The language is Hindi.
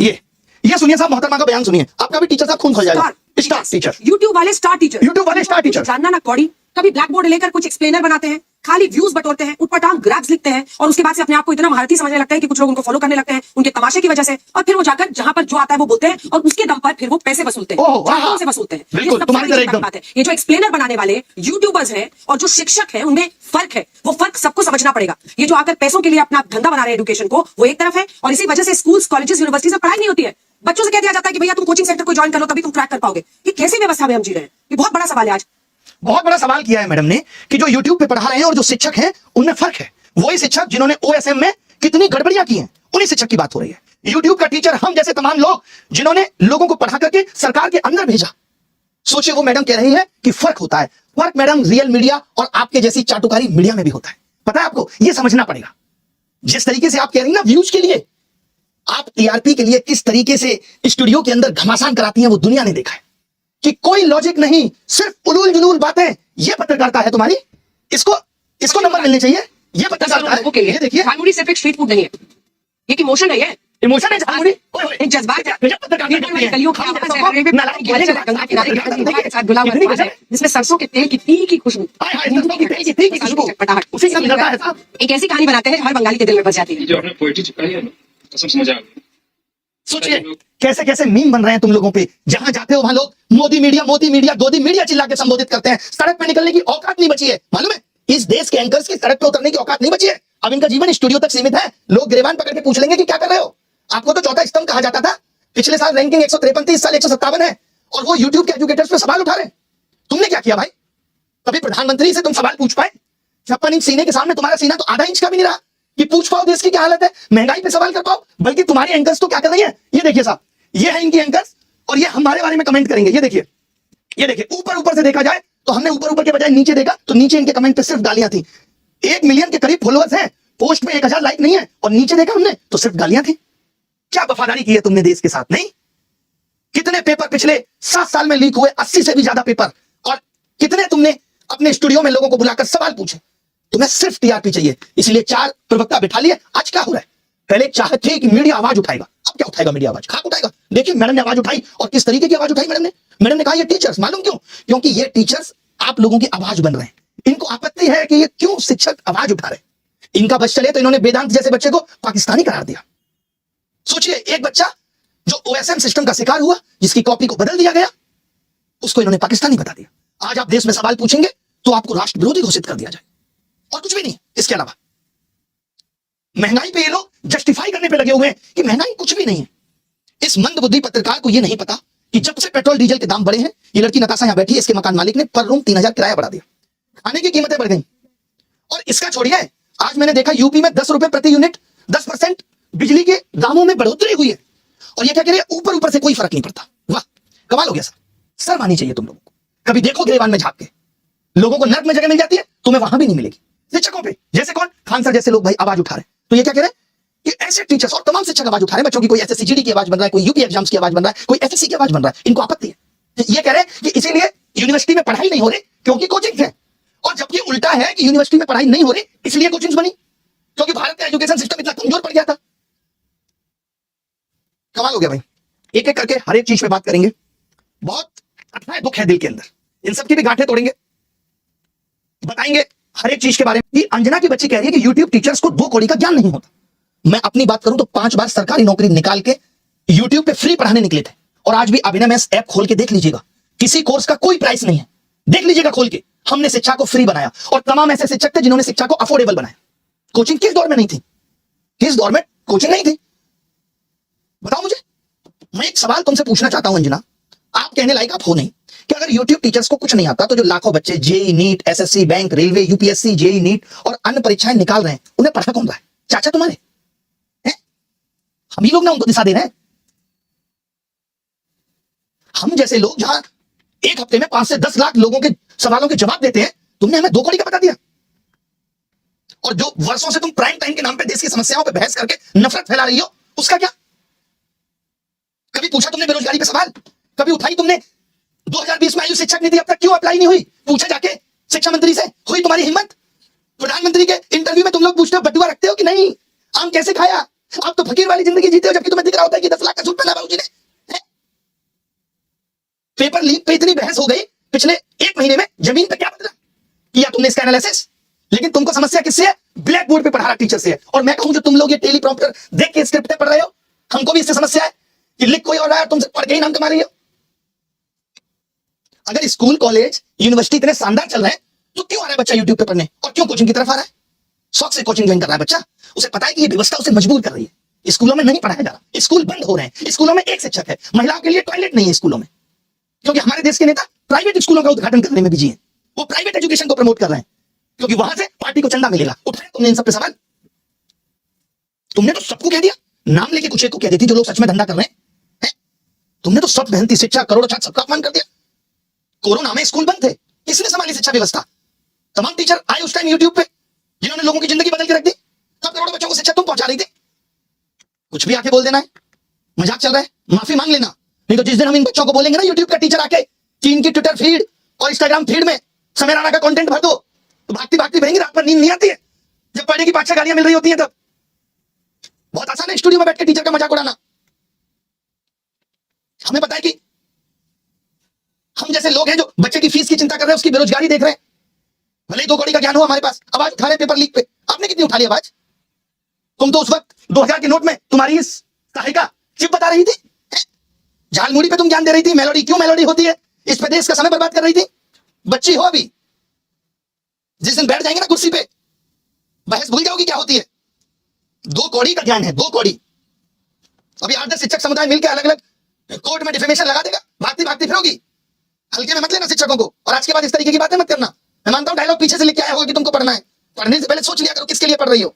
ये सुनिए साहब, मोहतरमा का बयान सुनिए, आपका भी टीचर साहब खून खोल जाएगा। स्टार टीचर, यूट्यूब वाले स्टार टीचर, यूट्यूब वाले स्टार टीचर, जानना ना कौड़ी, कभी ब्लैक बोर्ड लेकर कुछ एक्सप्लेनर बनाते हैं, खाली व्यूज बटोरते हैं, उटपटांग ग्राफ्स लिखते हैं और उसके बाद से अपने आप को इतना महारथी समझने लगते हैं कि कुछ लोग उनको फॉलो करने लगते हैं उनके तमाशे की वजह से, और फिर वो जाकर जहां पर जो आता है वो बोलते हैं और उसके दम पर फिर वो पैसे वसूलते हैं, से वसूलते हैं। बिल्कुल तुम्हारी तरह एकदम बात है। ये जो एक्सप्लेनर बनाने वाले यूट्यूबर्स हैं और जो शिक्षक हैं उनमें फर्क है, वो फर्क सबको समझना पड़ेगा। ये जो आकर पैसों के लिए अपना धंधा बना रहे हैं एजुकेशन को, वो एक तरफ है, और इसी वजह से स्कूल्स, कॉलेजेस, यूनिवर्सिटीज में पढ़ाई नहीं होती है। बच्चों से कह दिया जाता है कि भैया तुम कोचिंग सेंटर को ज्वाइन कर लो तभी तुम क्रैक कर पाओगे। ये कैसी व्यवस्था में हम जी रहे हैं? ये बहुत बड़ा सवाल है। आज बहुत बड़ा सवाल किया है मैडम ने कि जो यूट्यूब पे पढ़ा रहे हैं और जो शिक्षक हैं उनमें फर्क है। वही शिक्षक जिन्होंने ओएसएम में कितनी गड़बड़ियां की हैं, उन्हीं शिक्षक की बात हो रही है। यूट्यूब का टीचर हम जैसे तमाम लोग जिन्होंने लोगों को पढ़ा करके सरकार के अंदर भेजा। सोचिए, वो मैडम कह रही है कि फर्क होता है। फर्क मैडम रियल मीडिया और आपके जैसी चाटुकारी मीडिया में भी होता है। पता है आपको, यह समझना पड़ेगा। जिस तरीके से आप कह रही ना व्यूज के लिए, आप टीआरपी के लिए किस तरीके से स्टूडियो के अंदर घमासान कराती हैं वो दुनिया ने देखा है कि कोई लॉजिक नहीं, सिर्फ उलूल जुलूल बातें। ये पत्रकारिता है तुम्हारी, इसको नंबर मिलने चाहिए। ये पत्रकारिता है। ये देखिए, झालमुड़ी सिर्फ एक स्ट्रीट फूड नहीं है, ये एक इमोशन है। ये इमोशन है झालमुड़ी, एक जज्बात है। जिसमें सरसों के तेल की तीखी खुशबू, एक ऐसी कहानी बनाते हैं जो हर बंगाली के दिल में बस जाती है। जो आपने पोएट्री चिपकाई है ना, कसम से मजा आ गया। सोचिए कैसे कैसे मीम बन रहे हैं तुम लोगों पे। जहां जाते हो वहां लोग मोदी मीडिया, गोदी मीडिया चिल्ला के संबोधित करते हैं। सड़क पे निकलने की औकात नहीं बची है, मालूम है? इस देश के एंकर्स की सड़क पे उतरने की औकात नहीं बची है। अब इनका जीवन स्टूडियो तक सीमित है। लोग गिरबान पकड़ के पूछ लेंगे कि क्या कर रहे हो। आपको तो चौथा स्तंभ कहा जाता था। पिछले साल रैंकिंग 153, इस साल 157 है, और वो यूट्यूब के एजुकेटर्स पे सवाल उठा रहे हैं। तुमने क्या किया भाई? कभी प्रधानमंत्री से तुम सवाल पूछ पाए? 56 इंच सीने के सामने तुम्हारा सीना तो आधा इंच का भी नहीं रहा कि पूछ पाओ देश की क्या हालत है, महंगाई पे सवाल कर पाओ। बल्कि तुम्हारी एंकर्स तो क्या कर रही है, ये देखिए साहब, ये है इनकी एंकर्स, और ये हमारे बारे में कमेंट करेंगे। ये देखिए, ये देखिए, ऊपर से देखा जाए तो हमने ऊपर के बजाय नीचे देखा तो नीचे इनके कमेंट पे सिर्फ गालियां थी। 1 मिलियन के करीब फॉलोअर्स हैं, पोस्ट में 1000 लाइक नहीं है, और नीचे देखा हमने तो सिर्फ गालियां थी। क्या वफादारी की है तुमने देश के साथ? नहीं। कितने पेपर पिछले 7 साल में लीक हुए, 80 से भी ज्यादा पेपर, और कितने तुमने अपने स्टूडियो में लोगों को बुलाकर सवाल पूछे। तुम्हें सिर्फ टीआरपी चाहिए, इसलिए 4 प्रवक्ता बिठा लिए। आज क्या हो रहा है? पहले चाहते थे कि मीडिया आवाज उठाएगा, अब क्या उठाएगा मीडिया? आवाज खाक उठाएगा। देखिए मैडम ने आवाज उठाई, और किस तरीके की आवाज उठाई मैडम ने कहा ये टीचर्स, मालूम क्यों? क्योंकि ये टीचर्स आप लोगों की आवाज बन रहे हैं। इनको आपत्ति है कि ये क्यों शिक्षक आवाज उठा रहे हैं। इनका बस चले तो इन्होंने वेदांत जैसे बच्चे को पाकिस्तानी करार दिया। सोचिए, एक बच्चा जो ओएसएम सिस्टम का शिकार हुआ, जिसकी कॉपी को बदल दिया गया, उसको इन्होंने पाकिस्तानी बता दिया। आज आप देश में सवाल पूछेंगे तो आपको राष्ट्र विरोधी घोषित कर दिया जाए, और कुछ भी नहीं इसके अलावा। महंगाई पे ये लोग जस्टिफाई करने पे लगे हुए हैं कि महंगाई कुछ भी नहीं है। इस मंदबुद्धि पत्रकार को ये नहीं पता कि जब से पेट्रोल डीजल के दाम बढ़े हैं, ये लड़की नताशा यहां बैठी है, इसके मकान मालिक ने पर रूम 3000 किराया बढ़ा दिया, खाने की कीमतें बढ़ गई। और इसका छोड़िए, आज मैंने देखा यूपी में 10 रुपए प्रति यूनिट 10% बिजली के दामों में बढ़ोतरी हुई है, और ये क्या कह रहे हैं, ऊपर से कोई फर्क नहीं पड़ता। वाह, कमाल हो गया सर। शर्म आनी चाहिए तुम लोगों को। कभी देखो गिरेबान में झांक के, लोगों को नर्क में जगह मिल जाती है, तुम्हें वहां भी नहीं मिलेगी। शिक्षकों पे जैसे कौन, खान सर जैसे लोग भाई आवाज उठा रहे हैं। तो ये क्या कह रहे हैं कि ऐसे टीचर्स और तमाम शिक्षक आवाज उठा रहे हैं बच्चों की। कोई एसएससी की आवाज बन रहा है, कोई यूपी एग्जाम्स की आवाज बन रहा है, कोई एसएससी की आवाज बन रहा है। इनको आपत्ति है। ये कह रहे हैं कि इसीलिए यूनिवर्सिटी में पढ़ाई नहीं हो रही क्योंकि कोचिंग है, और जबकि उल्टा है कि यूनिवर्सिटी में पढ़ाई नहीं हो रही इसलिए कोचिंग बनी, क्योंकि भारत का एजुकेशन सिस्टम इतना कमजोर पड़ गया था। कमाल हो गया भाई। एक एक करके हर एक चीज पे बात करेंगे। बहुत अथाह दुख है दिल के अंदर, इन सबकी भी गांठें तोड़ेंगे, बताएंगे हर एक चीज के बारे में। अंजना की बच्ची कह रही है कि यूट्यूब टीचर्स को 2 कौड़ी का ज्ञान नहीं होता। मैं अपनी बात करूं तो 5 बार सरकारी नौकरी निकाल के यूट्यूब पे फ्री पढ़ाने निकले थे, और आज भी अभिनव मैथ्स ऐप खोल के देख लीजिएगा, किसी कोर्स का कोई प्राइस नहीं है, देख लीजिएगा खोल के। हमने शिक्षा को फ्री बनाया, और तमाम ऐसे शिक्षक थे जिन्होंने शिक्षा को अफोर्डेबल बनाया। कोचिंग किस दौर में नहीं थी? किस दौर में कोचिंग नहीं थी? बताओ मुझे। मैं एक सवाल तुमसे पूछना चाहता हूं अंजना, आप कहने लायक आप हो नहीं, कि अगर यूट्यूब टीचर्स को कुछ नहीं आता तो जो लाखों बच्चे JEE NEET, SSC, bank, railway, UPSC, JEE NEET और अन्य परीक्षाएं निकाल रहे हैं, उन्हें पढ़ा कौन रहा है? चाचा तुम्हारे हैं? हम ही लोग ना उनको दिशा दे रहे हैं। हम जैसे लोग जहां एक हफ्ते में 5 से 10 लाख लोगों के सवालों के जवाब देते हैं, तुमने हमें 2 कौड़ी का बता दिया। और जो वर्षों से तुम प्राइम टाइम के नाम पे देश की समस्याओं पे बहस करके नफरत फैला रही हो, उसका क्या? कभी पूछा तुमने बेरोजगारी पे सवाल? कभी उठाई तुमने 2020 में आयु शिक्षक नीति अब तक क्यों अप्लाई नहीं हुई? पूछा जाके शिक्षा मंत्री से? हुई तुम्हारी हिम्मत? प्रधानमंत्री के इंटरव्यू में तुम लोग पूछते हो बटुआ रखते हो कि नहीं? आम कैसे खाया? आप तो फकीर वाली जिंदगी जीते हो, जबकि तुम्हें दिख रहा होता है कि 10 लाख का सूट पेपर लीक पे इतनी बहस हो गई पिछले 1 महीने में, जमीन पे क्या बदला? किया तुमने इसका एनालिसिस? लेकिन तुमको समस्या किससे है? ब्लैक बोर्ड पे पढ़ा रहा टीचर से है। और मैं कहूं जो तुम लोग ये टेलीप्रॉम्प्टर देख के स्क्रिप्ट पढ़ रहे हो, हमको भी इससे समस्या है कि लिख कोई और रहा है, तुमसे पढ़ के ही नाम कमा रही हो। अगर स्कूल कॉलेज यूनिवर्सिटी इतने शानदार चल रहे हैं तो क्यों आ रहा है बच्चा यूट्यूब पे पढ़ने, और क्यों कोचिंग की तरफ आ रहा है? शौक से कोचिंग ज्वाइन कर रहा है बच्चा। उसे पता है कि ये व्यवस्था उसे मजबूर कर रही है। स्कूलों में नहीं पढ़ाया जा रहा, स्कूल बंद हो रहे हैं, स्कूलों में एक शिक्षक है, महिलाओं के लिए टॉयलेट नहीं है स्कूलों में, क्योंकि हमारे देश के नेता प्राइवेट स्कूलों का उद्घाटन करने में बिजी हैं। वो प्राइवेट एजुकेशन को प्रमोट कर रहे हैं क्योंकि वहां से पार्टी को चंदा मिलेगा। उठाया तुमने इन सब पे सवाल? तुमने तो सबको कह दिया, नाम लेके कुछ एक को कह देती जो लोग सच में धंधा कर रहे हैं। तुमने तो सब मेहनती शिक्षा, करोड़ों छात्र, सबका अपमान कर दिया। कोरोना में स्कूल बंद थे, किसने संभाली शिक्षा व्यवस्था? तमाम टीचर आए उस टाइम यूट्यूब पे, जिन्होंने लोगों की जिंदगी बदल के रख दी। तब करोड़ों बच्चों को शिक्षा तुम पहुंचा रही थी। कुछ भी आके बोल देना है, मजाक चल रहा है, माफी मांग लेना। नहीं तो जिस दिन हम इन बच्चों को बोलेंगे ना यूट्यूब का टीचर आके कि इनकी ट्विटर फीड और इंस्टाग्राम फीड में समय राणा का कंटेंट भर दो, तो भागती भागती बहेंगी, रात भर नींद नहीं आती है जब पढ़ने की 5-6 गालियां मिल रही होती हैं। तब बहुत आसान है स्टूडियो में बैठ के टीचर का मजाक उड़ाना। हमें पता है कि हम जैसे लोग हैं जो बच्चे की फीस की चिंता कर रहे हैं, उसकी बेरोजगारी देख रहे हैं, भले ही 2 कौड़ी का ज्ञान हो हमारे पास, आवाज उठा रहे पेपर लीक पे। आपने कितनी उठा ली आवाज? तुम तो उस वक्त 2000 के नोट में तुम्हारी इस सहायिका चिप बता रही थी, झालमुड़ी पे तुम ज्ञान दे रही थी। मेलोडी क्यों मेलोडी होती है, इस पे देश का समय बर्बाद कर रही थी। बच्ची हो अभी, जिस दिन बैठ जाएंगे ना कुर्सी पे, बहस भूल जाओगी क्या होती है। 2 कौड़ी का ज्ञान है, 2 कौड़ी। अभी 8-10 शिक्षक समुदाय मिलकर अलग अलग कोर्ट में डिफेमेशन लगा देगा, भागती भागती फिरोगी। हल्के में मत लेना शिक्षकों को, और आज के बाद इस तरीके की बातें मत करना। मैं मानता हूं डायलॉग पीछे से लिख के आया होगा कि तुमको पढ़ना है, पढ़ने से पहले सोच लिया करो किसके लिए पढ़ रही हो।